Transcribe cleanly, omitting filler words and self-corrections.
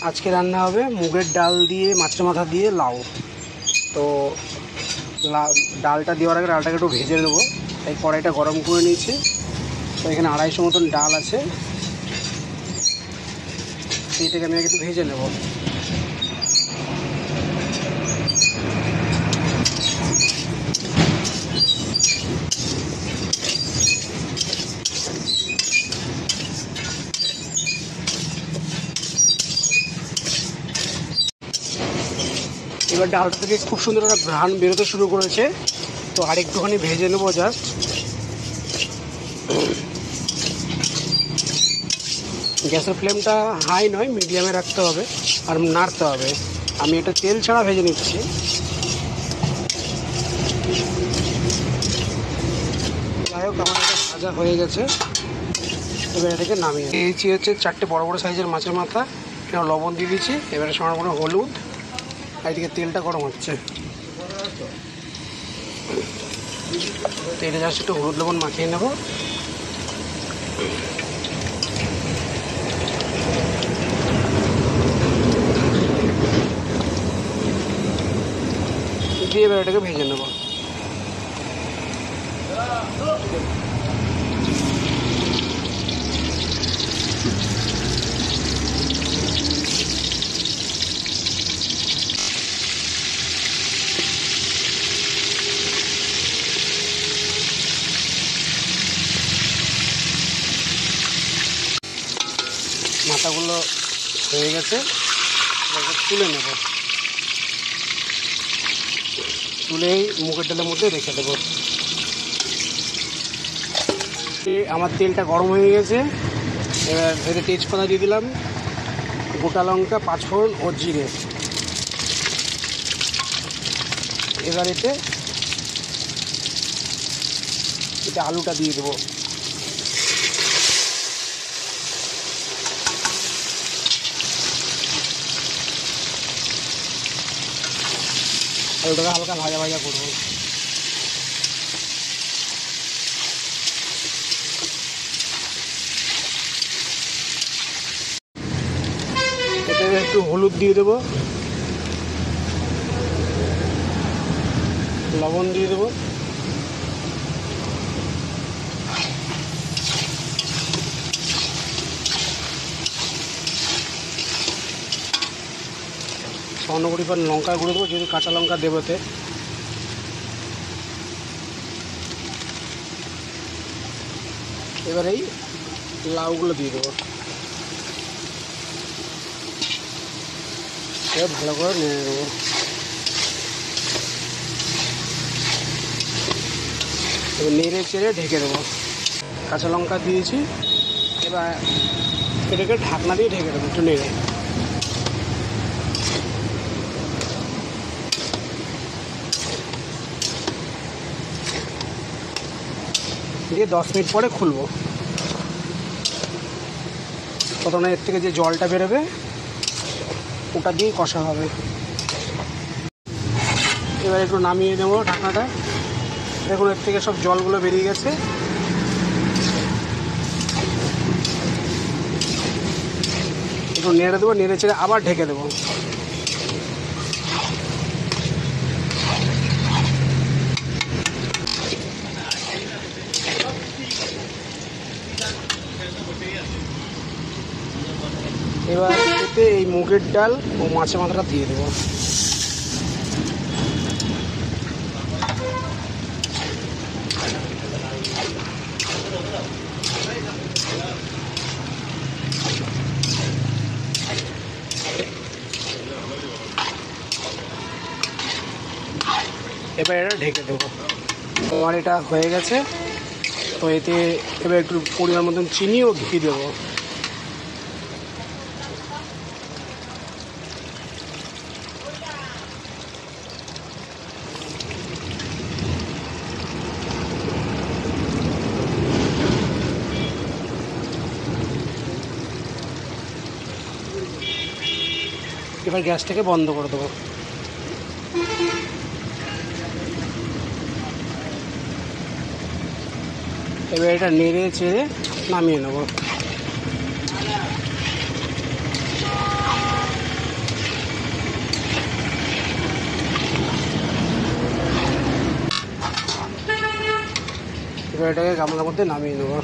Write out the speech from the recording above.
আজকে রান্না হবে মুগের ডাল দিয়ে মাছের মাথা দিয়ে লাউ। তো ডালটা দেওয়ার আগে ডালটাকে একটু ভেজে নেবো, তাই কড়াইটা গরম করে নিয়েছি। তো এখানে 250 মতন ডাল আছে, এইটাকে আমি একটু ভেজে নেব। এবার ডালটা থেকে খুব সুন্দর একটা ঘ্রাণ বেরোতে শুরু করেছে, তো আরেকটুখানি ভেজে নেবো জাস্ট। গ্যাসের ফ্লেমটা হাই নয়, মিডিয়ামে রাখতে হবে আর নাড়তে হবে। আমি এটা তেল ছাড়া ভেজে নিচ্ছি। যাই হোক, আমার এটা ভাজা হয়ে গেছে। এবার এটাকে নামিয়ে দিয়েছি হচ্ছে 4টে বড় বড় সাইজের মাছের মাথা, এটা লবণ দিয়ে দিয়েছি। এবারে সামান্য করে হলুদ, আর এদিকে তেলটা গরম হচ্ছে। তেলে জাস্ট একটু হলুদ লবণ মাখিয়ে নেব। দিয়ে এবার এটাকে ভেজে নেব। মাথাগুলো হয়ে গেছে, তুলে নেব। তুলেই মুগের ডালের মধ্যে রেখে দেবো। আমার তেলটা গরম হয়ে গেছে। এবার এতে তেজপাতা দিয়ে দিলাম, গোটা লঙ্কা, 5 ফোড়ন ও জিরে। এবার এতে আলুটা দিয়ে দেবো। আলুটাকে হালকা ভাজা ভাজা করবো। এতে একটু হলুদ দিয়ে দেবো, লবণ দিয়ে দেবো, সামান্য পরিমাণ লঙ্কা গুঁড়ো দেবো, যেহেতু কাঁচা লঙ্কা দেবোতে। এবার এই লাউগুলো দিয়ে দেবো, এবার ভালো করে নেড়ে দেবো। এবার নেড়ে চেড়ে ঢেকে দেবো। কাঁচা লঙ্কা দিয়েছি, এবার এটাকে ঢাকনা দিয়ে ঢেকে দেবো একটু নেড়ে। দিয়ে 10 মিনিট পরে খুলবো। প্রথমে এর থেকে যে জলটা বেরোবে ওটা দিয়েই কষা হবে। এবার একটু নামিয়ে নেবো ঢাকনাটা। দেখুন এর থেকে সব জলগুলো বেরিয়ে গেছে। একটু নেড়ে দেবো, নেড়ে চেড়ে আবার ঢেকে দেবো। এবার এতে এই মুগের ডাল ও মাছের মাথাটা দিয়ে দেবো। এবার এটা ঢেকে দেবো। আমার এটা হয়ে গেছে। তো এতে এবার একটু পরিমাণ মতন চিনি ও ঘি দেবো। এবার গ্যাসটাকে বন্ধ করে দেবো। এবার এটা নেড়ে চেড়ে নামিয়ে নেব। এবার এটাকে গামলার মধ্যে নামিয়ে নেবো।